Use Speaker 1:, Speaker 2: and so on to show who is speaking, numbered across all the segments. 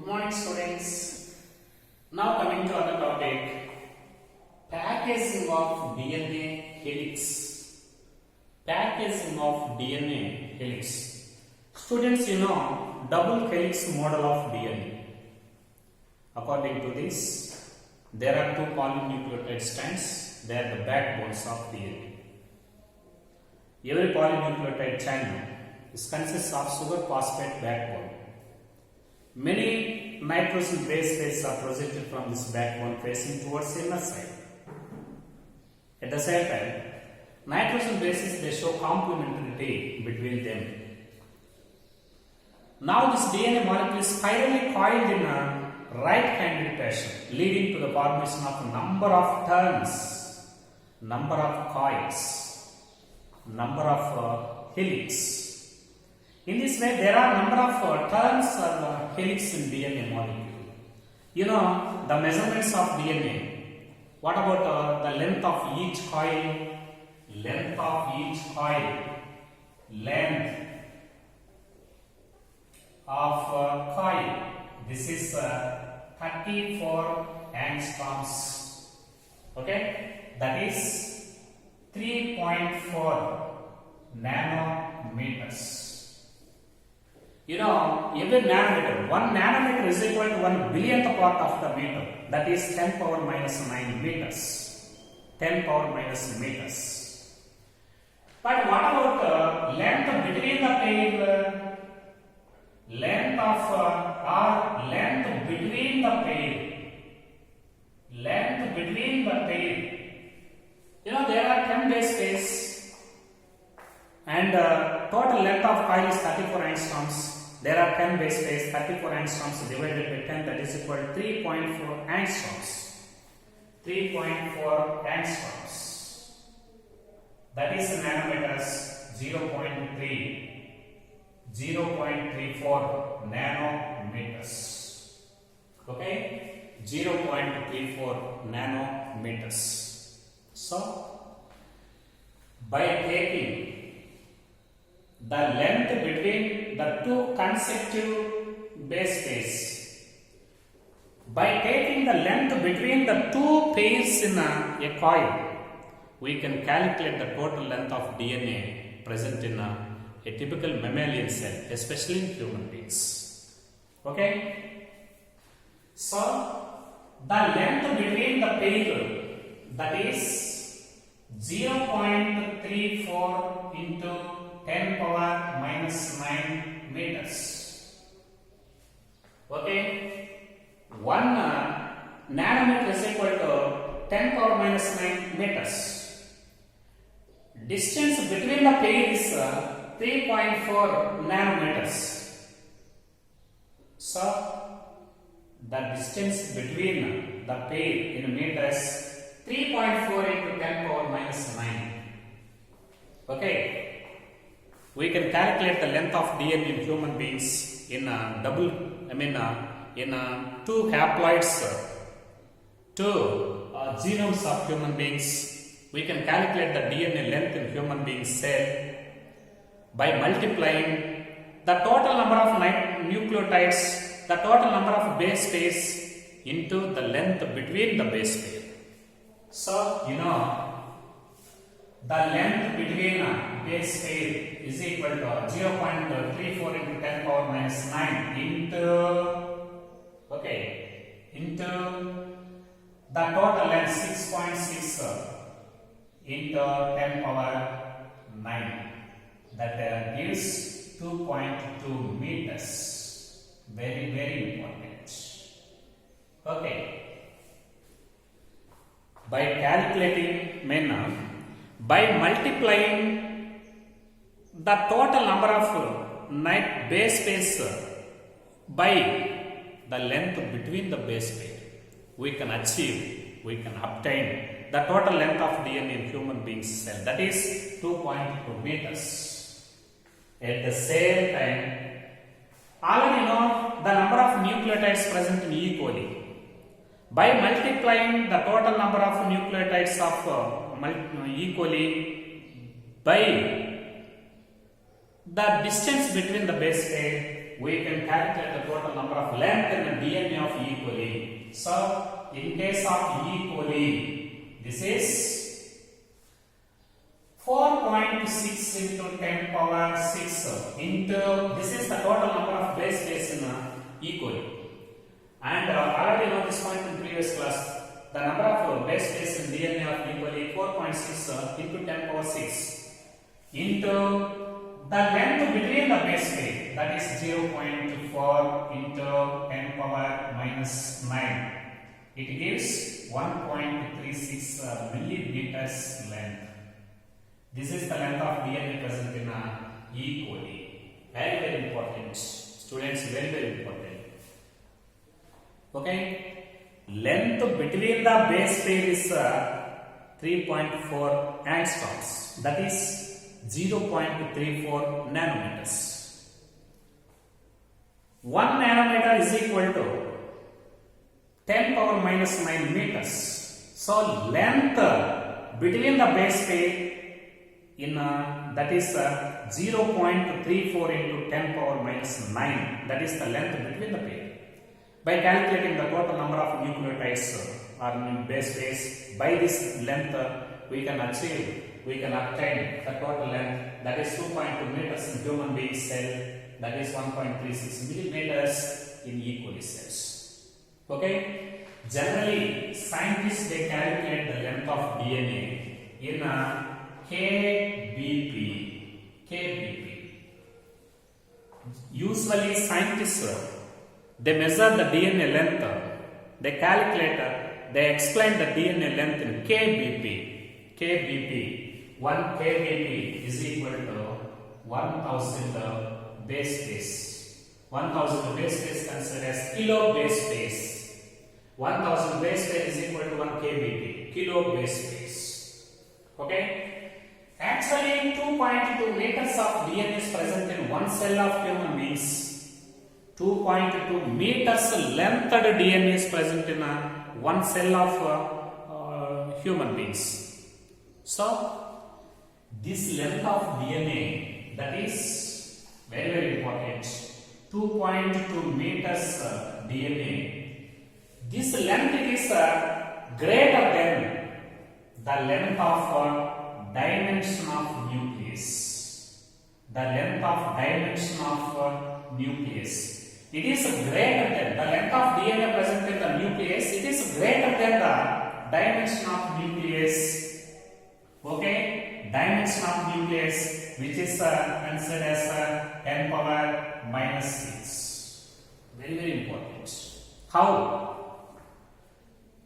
Speaker 1: morning, students. Now coming to other topic, packaging of DNA helix. Packaging of DNA helix. Students, you know double helix model of DNA. According to this, there are two polynucleotide strands. They are the backbones of DNA. Every polynucleotide chain consists of sugar phosphate backbone. Many nitrogen base pairs are presented from this backbone facing towards the inner side. At the same time, nitrogen bases they show complementarity between them. Now this DNA molecule is spirally coiled in a right-handed fashion, leading to the formation of a number of turns, number of coils, number of helix. In this way, there are number of turns or helix in DNA molecule. You know the measurements of DNA. What about the length of each coil? Length of each coil. Length of coil. This is 34 angstroms. Okay, that is 3.4 nanometers. You know, every nanometer, 1 nanometer is equal to 1 billionth part of the meter. That is 10 power minus 9 meters. 10 power minus meters. But what about length between the pair? Length of length between the pair. Length between the pair. You know, there are 10 base pairs. And total length of coil is 34 angstroms. There are 10 base pairs, 34 angstroms divided by 10, that is equal to 3.4 angstroms. 3.4 angstroms. That is nanometers 0.34 nanometers. Okay? 0.34 nanometers. So, by taking the length between the two consecutive base pairs, by taking the length between the two pairs in a coil, we can calculate the total length of DNA present in a typical mammalian cell, especially in human beings. Okay? So, the length between the pair, that is 0.34 into 10 power minus 9 meters. Okay? 1 nanometer is equal to 10 power minus 9 meters. Distance between the pair is 3.4 nanometers. So, the distance between the pair in meters 3.4 into 10 power minus 9. Okay? We can calculate the length of DNA in human beings in two haploids, two genomes of human beings. We can calculate the DNA length in human beings cell by multiplying the total number of nucleotides, the total number of base pairs into the length between the base pair. So, you know, the length between base pair is equal to 0.34 into 10 power minus 9 into the total length 6.6 into 10 power 9. That gives 2.2 meters. Very, very important. Okay. By calculating by multiplying the total number of base pairs by the length between the base pair, we can obtain the total length of DNA in human beings cell, that is 2.2 meters. At the same time, already know the number of nucleotides present in E. coli. By multiplying the total number of nucleotides of E. coli by the distance between the base pair, we can calculate the total number of length in the DNA of E. coli. So, in case of E. coli, this is 4.6 into 10 power 6 into, this is the total number of base pairs in E. coli. And already know this point in previous class, the number of base pairs in DNA of E. coli 4.6 into 10 power 6 into the length between the base pair, that is 0.4 into 10 power minus 9. It gives 1.36 millimeters length. This is the length of DNA present in E. coli. Very, very important. Students, very, very important. Okay. Length between the base pair is 3.4 angstroms. That is 0.34 nanometers. 1 nanometer is equal to 10 power minus 9 meters. So length between the base pair in that is 0.34 into 10 power minus 9. That is the length between the pair. By calculating the total number of nucleotides or base pairs by this length, we can obtain the total length, that is 2.2 meters in human being cell, that is 1.36 millimeters in E. coli cells. Okay. Generally, scientists they calculate the length of DNA in kbp. Usually, scientists they measure the DNA length, they calculate, they explain the DNA length in kbp. kbp, 1 kbp is equal to 1000 base pairs. 1000 base pairs considered as kilo base pairs. 1000 base pairs is equal to 1 kbp, kilo base pairs. Okay? Actually, 2.2 meters of DNA is present in one cell of human beings. 2.2 meters length DNA is present in one cell of human beings. So, this length of DNA, that is very, very important. 2.2 meters DNA. This length is greater than the length of dimension of nucleus. The length of dimension of nucleus. It is greater than the length of DNA present in the nucleus. It is greater than the dimension of nucleus. Okay, dimension of nucleus, which is considered as 10 power minus 6. Very, very important. How?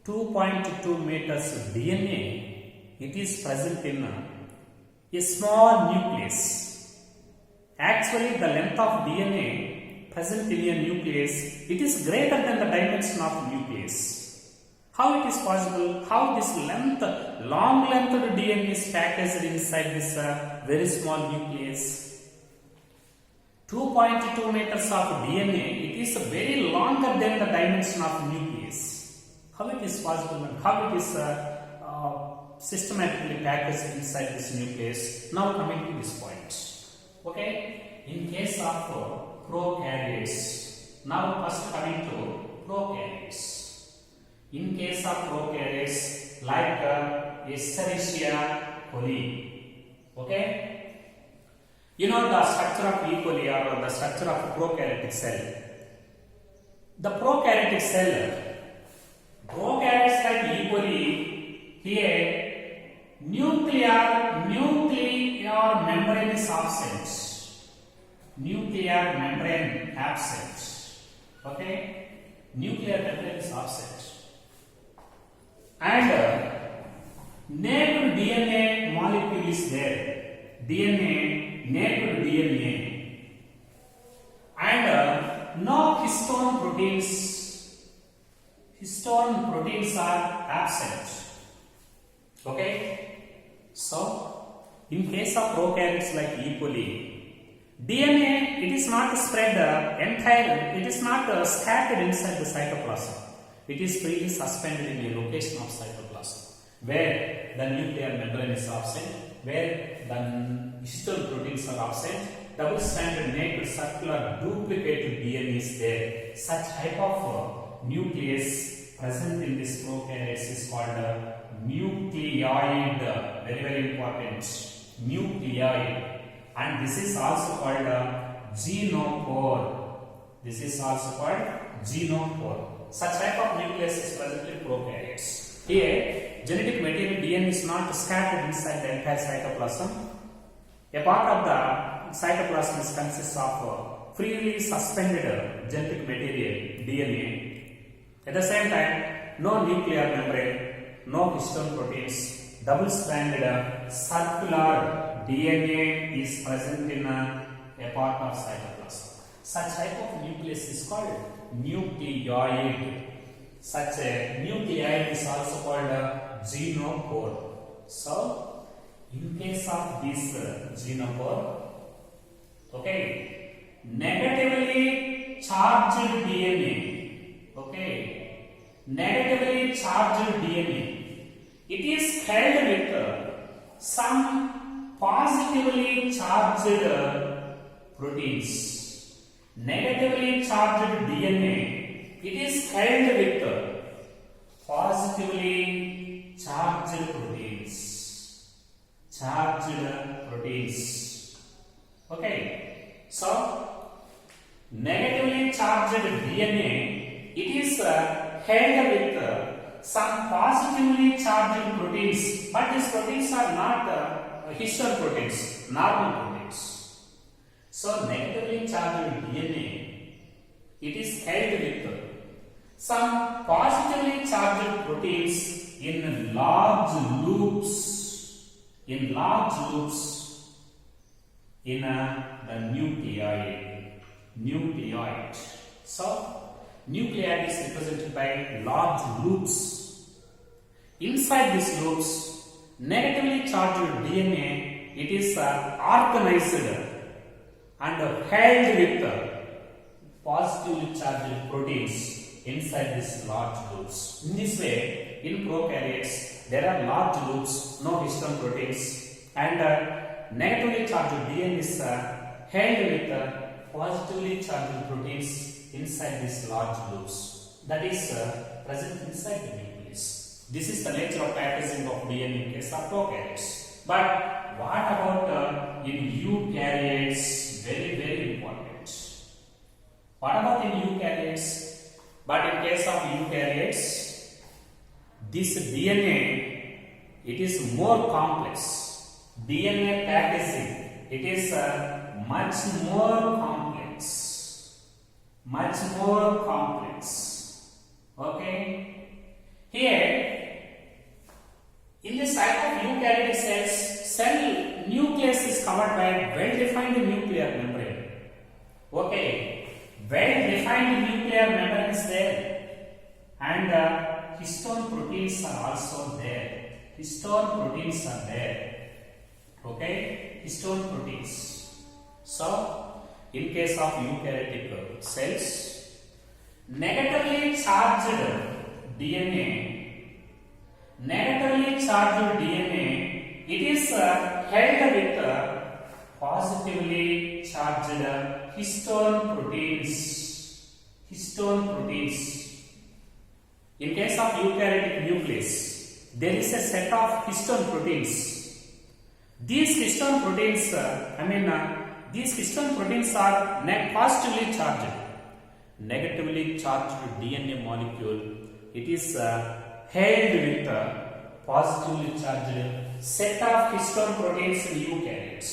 Speaker 1: 2.2 meters DNA. It is present in a small nucleus. Actually, the length of DNA present in a nucleus, it is greater than the dimension of nucleus. How it is possible? How this length, long length DNA is packaged inside this very small nucleus? 2.2 meters of DNA, it is very longer than the dimension of nucleus. How it is possible and how it is systematically packaged inside this nucleus? Now coming to this point. Okay, in case of prokaryotes. Now first coming to prokaryotes. In case of prokaryotes like Escherichia coli. Okay? You know the structure of E. coli or the structure of prokaryotic cell. The prokaryotic cell, prokaryotes like E. coli, here nuclear membrane is absent. Nuclear membrane absent. Okay? Nuclear membrane is absent. And naked DNA molecule is there. Naked DNA. And no histone proteins. Histone proteins are absent. Okay? So, in case of prokaryotes like E. coli, DNA, it is not spread entire, it is not scattered inside the cytoplasm. It is freely suspended in a location of cytoplasm, where the nuclear membrane is absent, where the histone proteins are absent, the double stranded naked circular duplicate DNA is there. Such type of nucleus present in this prokaryotes is called nucleoid. Very, very important. Nucleoid. And this is also called genopore. This is also called genopore. Such type of nucleus is present in prokaryotes. Here, genetic material DNA is not scattered inside the entire cytoplasm. A part of the cytoplasm consists of freely suspended genetic material DNA. At the same time, no nuclear membrane, no histone proteins, double-stranded circular DNA is present in a part of cytoplasm. Such type of nucleus is called nucleoid. Such a nucleoid is also called genopore. So, in case of this genopore, okay, negatively charged DNA, okay, negatively charged DNA, it is held with some positively charged proteins. Negatively charged DNA, it is held with positively charged proteins. Charged proteins. Okay. So, negatively charged DNA, it is held with some positively charged proteins, but these proteins are not histone proteins, normal proteins. So, negatively charged DNA, it is held with some positively charged proteins in large loops, in the nucleoid. So, nucleoid is represented by large loops. Inside these loops, negatively charged DNA, it is organized and held with positively charged proteins inside these large loops. In this way, in prokaryotes, there are large loops, no histone proteins, and negatively charged DNA is held with positively charged proteins inside these large loops. That is present inside the nucleus. This is the nature of packaging of DNA in case of prokaryotes. But what about in eukaryotes? Very, very important. What about in eukaryotes? But in case of eukaryotes, this DNA, it is more complex. DNA packaging, it is much more complex. Much more complex. Okay? Here, in this type of eukaryotic cells, cell nucleus is covered by well-defined nuclear membrane. Okay, well-defined nuclear membrane is there, and histone proteins are also there. Histone proteins are there. Okay, histone proteins. So, in case of eukaryotic cells, negatively charged DNA, it is held with positively charged histone proteins. Histone proteins. In case of eukaryotic nucleus, there is a set of histone proteins. These histone proteins, these histone proteins are positively charged. Negatively charged DNA molecule, it is held with positively charged set of histone proteins in eukaryotes.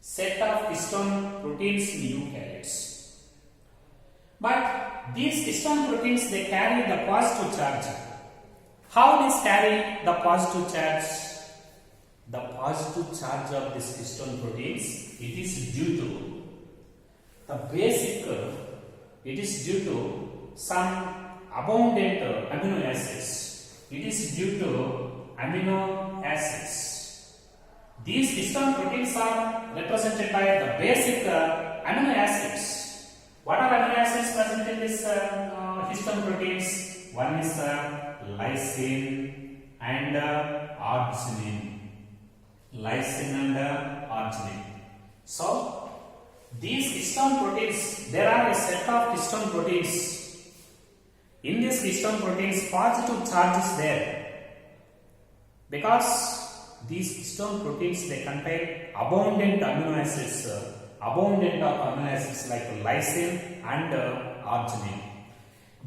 Speaker 1: Set of histone proteins in eukaryotes. But these histone proteins, they carry the positive charge. How these carry the positive charge? The positive charge of these histone proteins, it is due to the basic, it is due to some abundant amino acids. It is due to amino acids. These histone proteins are represented by the basic amino acids. What are amino acids present in this histone proteins? One is lysine and arginine. Lysine and arginine. So, These histone proteins, there are a set of histone proteins. In this histone proteins, positive charge is there because these histone proteins, they contain abundant amino acids, abundant of amino acids like lysine and arginine.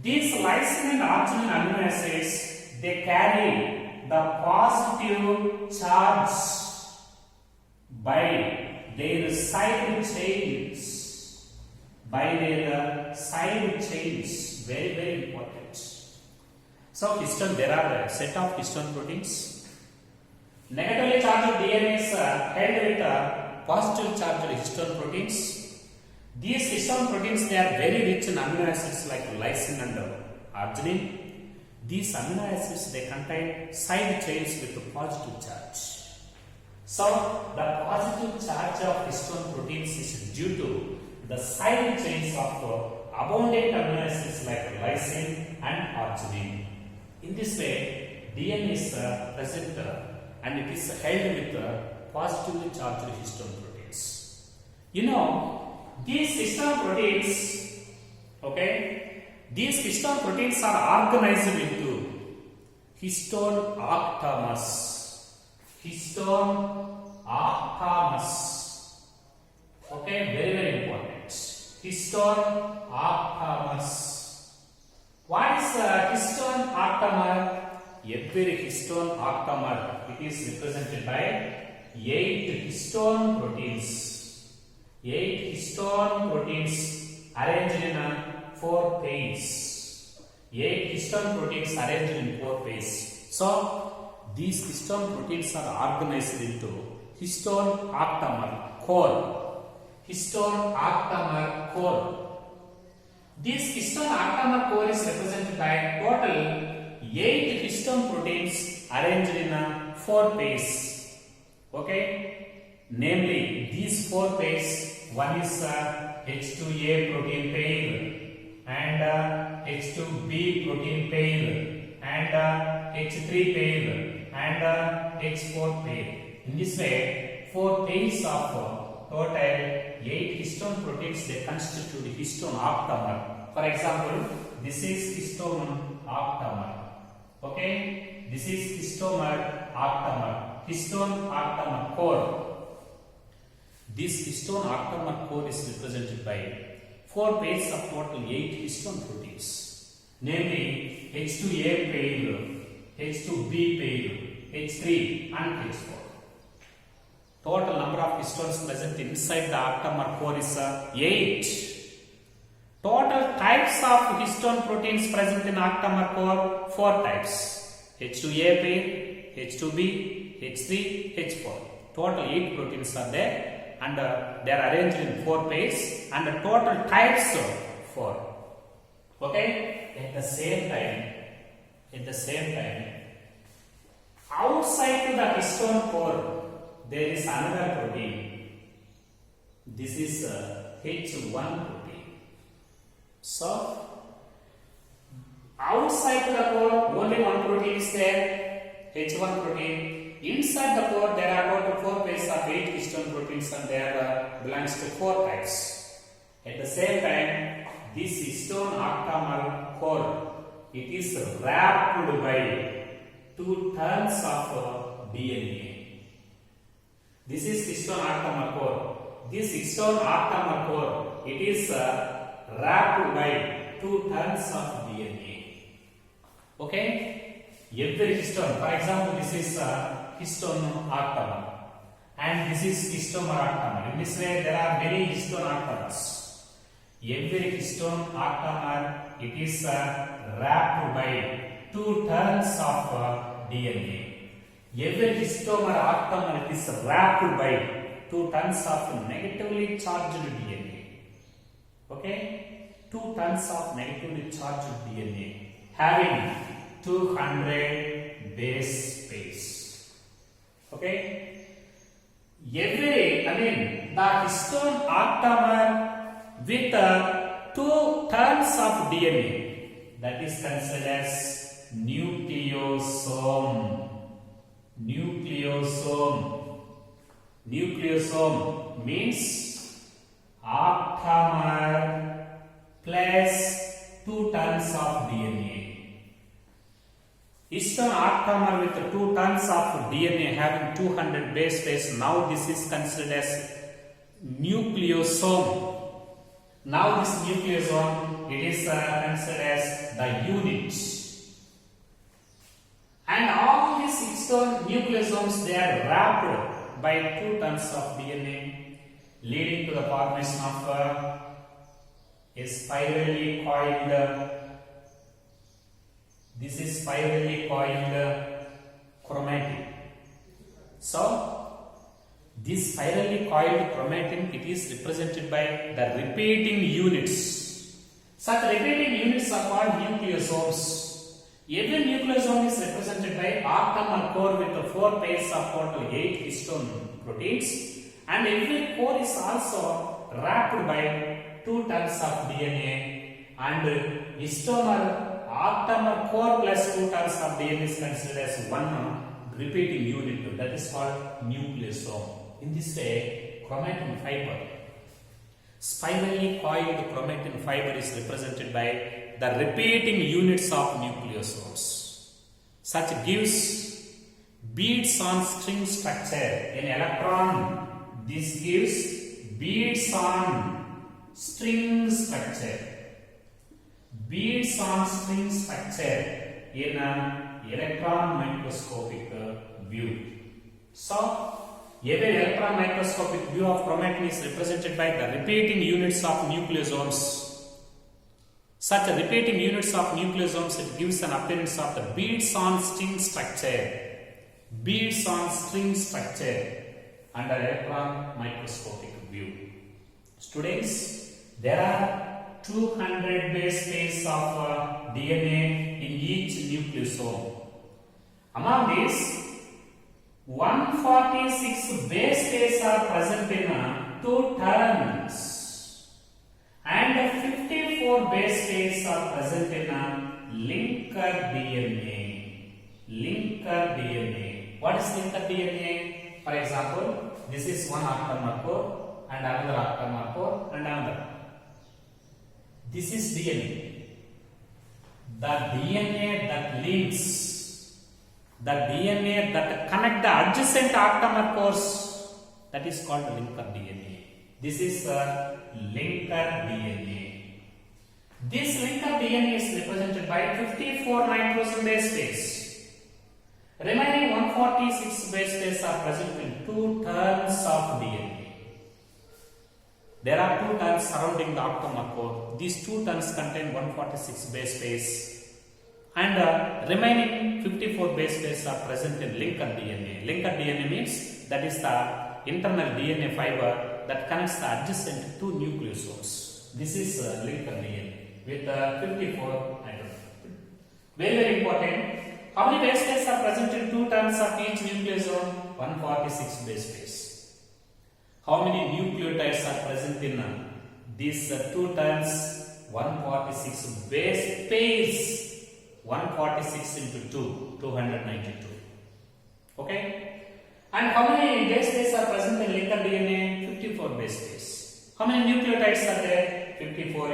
Speaker 1: These lysine and arginine amino acids, they carry the positive charge by their side chains. By their side chains, very very important. So histone, there are a set of histone proteins. Negatively charged DNA is held with positive charged histone proteins. These histone proteins, they are very rich in amino acids like lysine and arginine. These amino acids, they contain side chains with positive charge. So the positive charge of histone proteins is due to the side chains of abundant amino acids like lysine and arginine. In this way, DNA is present and it is held with positively charged histone proteins. You know, these histone proteins, okay, these histone proteins are organized into histone octamers. Histone octamers. Okay, very very important. Histone octamers. What is histone octamer? Every histone octamer, it is represented by 8 histone proteins. 8 histone proteins arranged in 4 pairs. 8 histone proteins arranged in 4 pairs. So these histone proteins are organized into histone octamer core. Histone octamer core. This histone octamer core is represented by total 8 histone proteins arranged in 4 pairs. Okay? Namely, these 4 pairs, one is H2A protein pair and H2B protein pair and H3 pair and H4 pair. In this way, 4 pairs of total 8 histone proteins, they constitute histone octamer. For example, this is histone octamer. Okay, this is histone octamer. Histone octamer core. This histone octamer core is represented by 4 pairs of total 8 histone proteins, namely H2A pair, H2B pair, H3 and H4. Total number of histones present inside the octamer core is 8. Total types of histone proteins present in octamer core, 4 types. H2A pair, H2B, H3, H4. Total 8 proteins are there and they are arranged in 4 pairs and the total types 4. Okay? At the same time, outside the histone core, there is another protein. This is H1 protein. So, outside the core, only one protein is there, H1 protein. Inside the core, there are about 4 pairs of 8 histone proteins and they belongs to 4 types. At the same time, this histone octamer core, it is wrapped by 2 turns of DNA. This is histone octamer core. This histone octamer core, it is wrapped by 2 turns of DNA. Okay? Every histone, for example, this is histone octamer and this is histone octamer. In this way, there are many histone octamers. Every histone octamer, it is wrapped by 2 turns of DNA. Every histone octamer, it is wrapped by 2 turns of negatively charged DNA. Okay? 2 turns of negatively charged DNA having 200 base pairs. Okay? The histone octamer with 2 turns of DNA, that is considered as nucleosome. Nucleosome means octamer plus 2 turns of DNA. Histone octamer with 2 turns of DNA having 200 base pairs. Now this is considered as nucleosome. Now this nucleosome, it is considered as the unit. And all these histone nucleosomes, they are wrapped by 2 turns of DNA, leading to the formation of a spirally coiled. This is spirally coiled chromatin. So, this spirally coiled chromatin, it is represented by the repeating units. Such repeating units are called nucleosomes. Every nucleosome is represented by octamer core with 4 pairs of total 8 histone proteins, and every core is also wrapped by 2 turns of DNA, and histomer octamer core plus 2 turns of DNA is considered as one repeating unit, that is called nucleosome. In this way, chromatin fiber, spirally coiled chromatin fiber is represented by the repeating units of nucleosomes. Such gives beads on string structure. In electron, this gives beads on string structure. Beads on string structure in an electron microscopic view. So, every electron microscopic view of chromatin is represented by the repeating units of nucleosomes. Such repeating units of nucleosomes, it gives an appearance of the beads on string structure. Beads on string structure under electron microscopic view. Students, there are 200 base pairs of DNA in each nucleosome. Among these, 146 base pairs are present in 2 turns, and 54 base pairs are present in linker DNA. Linker DNA. What is linker DNA? For example, this is one octamer core and another octamer core and another. This is DNA. The DNA that links, the DNA that connect the adjacent octamer cores, that is called linker DNA. This is linker DNA. This linker DNA is represented by 54 nitrogen base pairs. Remaining 146 base pairs are present in 2 turns of DNA. There are 2 turns surrounding the octamer core. These 2 turns contain 146 base pairs, and remaining 54 base pairs are present in linker DNA. Linker DNA means that is the internal DNA fiber that connects the adjacent 2 nucleosomes. This is linker DNA with 54 nitrogen. Very, very important. How many base pairs are present in 2 turns of each nucleosome? 146 base pairs. How many nucleotides are present in these 2 turns? 146 base pairs. 146 into 2, 292. Okay? And how many base pairs are present in linker DNA? 54 base pairs. How many nucleotides are there? 54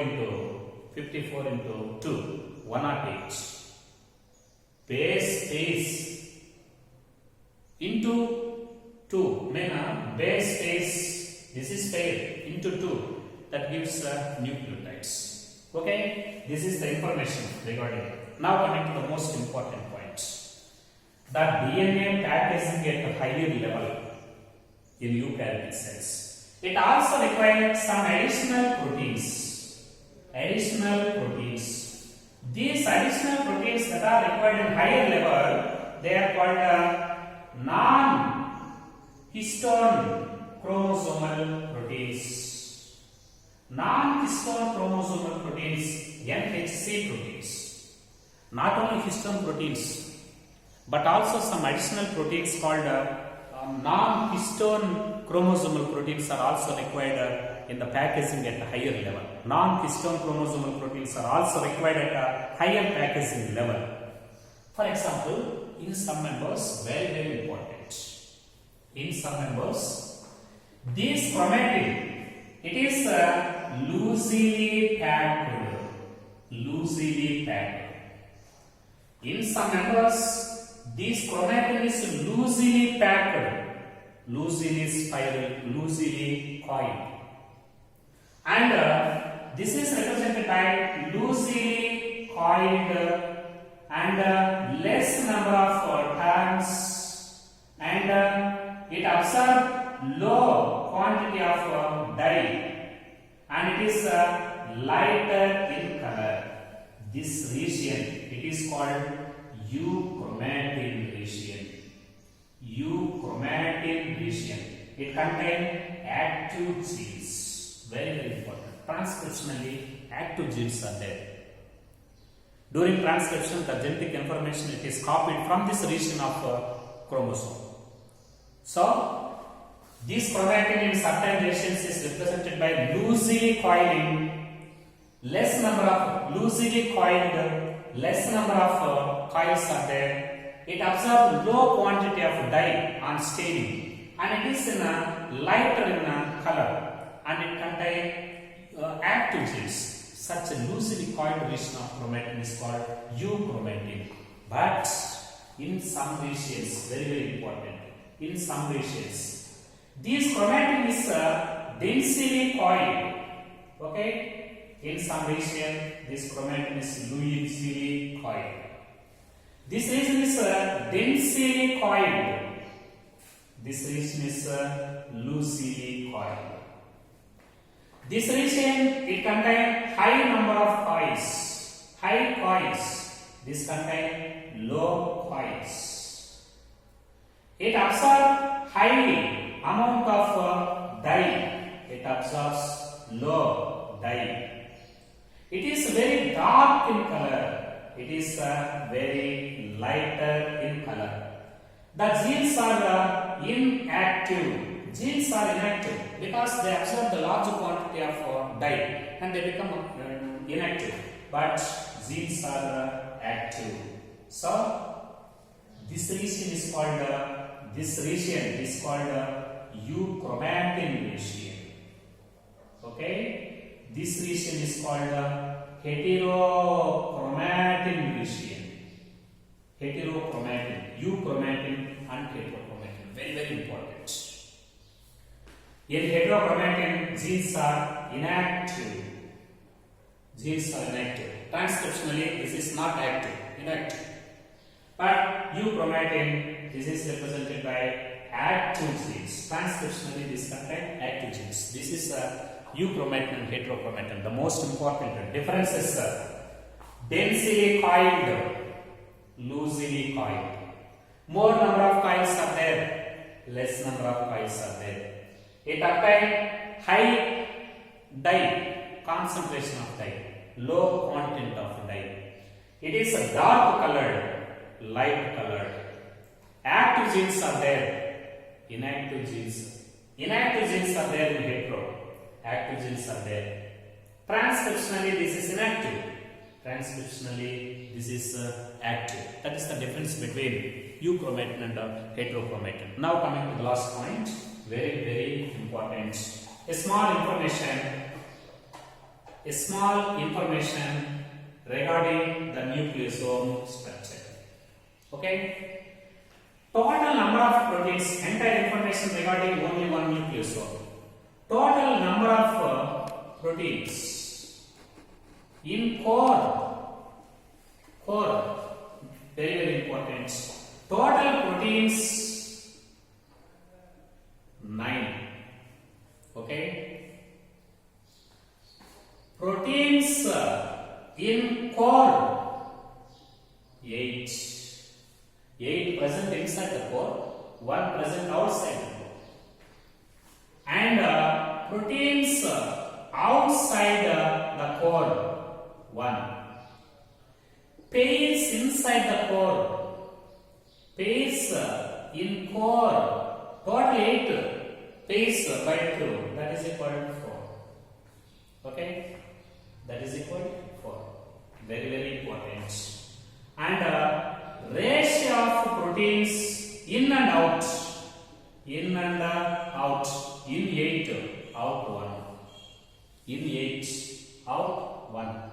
Speaker 1: into 2, 108. Base pairs into 2, base pairs, this is pair into 2, that gives nucleotides. Okay, this is the information regarding it. Now coming to the most important point, the DNA packaging at a higher level in eukaryotic cells. It also requires some additional proteins. These additional proteins that are required in higher level, they are called non-histone chromosomal proteins. Non-histone chromosomal proteins, NHC proteins. Not only histone proteins, but also some additional proteins called non-histone chromosomal proteins are also required in the packaging at a higher level. Non-histone chromosomal proteins are also required at a higher packaging level. For example, in some members, very, very important. In some members, these chromatin It is loosely packed. Loosely packed. In some members, this chromatin is loosely packed, loosely spiral, loosely coiled. And this is represented by loosely coiled and less number of turns, and it absorbs low quantity of dye, and it is lighter in color. This region, it is called euchromatin region. Euchromatin region. It contains active genes. Very, very important. Transcriptionally, active genes are there. During transcription, the genetic information it is copied from this region of chromosome. So, this chromatin in certain regions is represented by loosely coiling, less number of loosely coiled, less number of coils are there. It absorbs low quantity of dye on staining, and it is in a lighter in color, and it contains active genes. Such a loosely coiled region of chromatin is called euchromatin. But in some regions, very, very important, in some regions, this chromatin is densely coiled. Okay? In some region, this chromatin is loosely coiled. This region is densely coiled. This region is loosely coiled. This region, it contains high number of coils. High coils. This contains low coils. It absorbs high amount of dye. It absorbs low dye. It is very dark in color. It is very lighter in color. The genes are inactive. Genes are inactive because they absorb the large quantity of dye and they become inactive. But genes are active. So this region is called euchromatin region. Okay, this region is called heterochromatin region. Heterochromatin, euchromatin and heterochromatin. Very, very important. In heterochromatin, genes are inactive. Genes are inactive. Transcriptionally, this is not active, inactive. But euchromatin, this is represented by active genes. Transcriptionally, this contains active genes. This is euchromatin and heterochromatin. The most important difference is densely coiled, loosely coiled. More number of coils are there, less number of coils are there. It contains high dye, concentration of dye, low content of dye. It is a dark colored, light colored. Active genes are there, inactive genes. Inactive genes are there in hetero. Active genes are there. Transcriptionally, this is inactive. Transcriptionally, this is active. That is the difference between euchromatin and heterochromatin. Now coming to the last point, very, very important. A small information regarding the nucleosome structure. Okay? Total number of proteins, entire information regarding only one nucleosome. Total number of proteins in core, very, very important. Total proteins 9. Okay. Proteins in core 8. 8 present inside the core, 1 present outside the core. And proteins outside the core 1. Pairs inside the core. Pairs in core. Total 8 pairs by 2. That is equal to 4. Okay? That is equal to 4. Very, very important. And ratio of proteins in and out. In and out. In 8, out 1. In 8, out 1.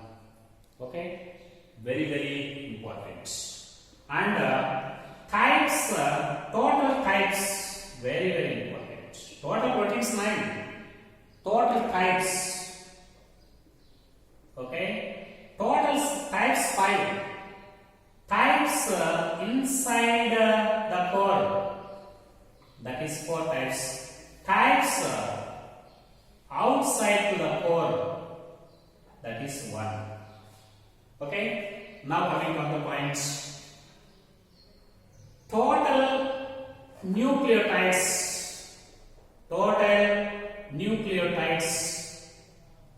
Speaker 1: Okay, very important. And types, total types, very important. Total proteins 9. Total types. Okay, total types 5. Types inside the core, that is 4 types. Types outside to the core, that is 1. Okay, now coming on the points. Total nucleotides,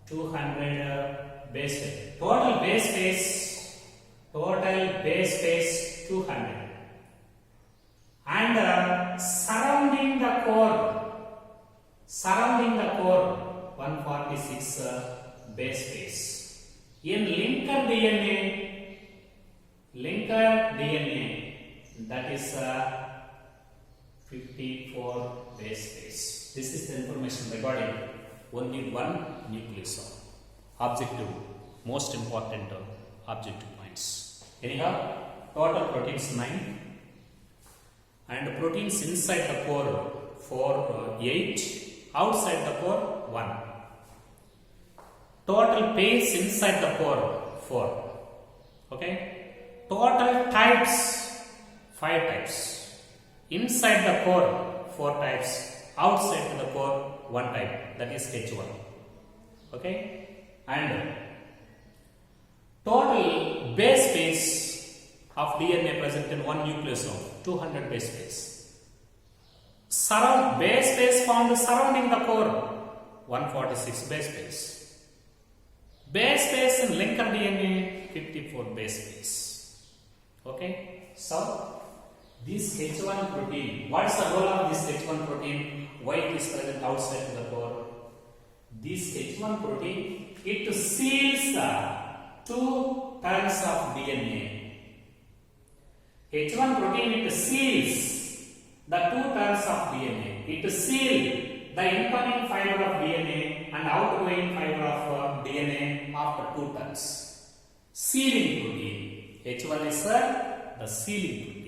Speaker 1: 200 base pair. Total base pairs 200. And surrounding the core 146 base pairs. In linker DNA, that is 54 base pairs. This is the information regarding only one nucleosome. Objective, most important objective points. Anyhow, total proteins 9 and proteins inside the core 8, outside the core 1. Total pairs inside the core 4. Okay, total types 5 types. Inside the core 4 types, outside the core 1 type, that is H1. Okay, and total base pairs of DNA present in one nucleosome 200 base pairs. Base pairs found surrounding the core 146 base pairs. Base pairs in linker DNA 54 base pairs. Okay, so this H1 protein, what is the role of this H1 protein? Why it is present outside the core? This H1 protein, it seals the 2 turns of DNA. H1 protein, it seals the 2 turns of DNA. It seals the incoming fiber of DNA and outgoing fiber of DNA after 2 turns. Sealing protein. H1 is the sealing protein.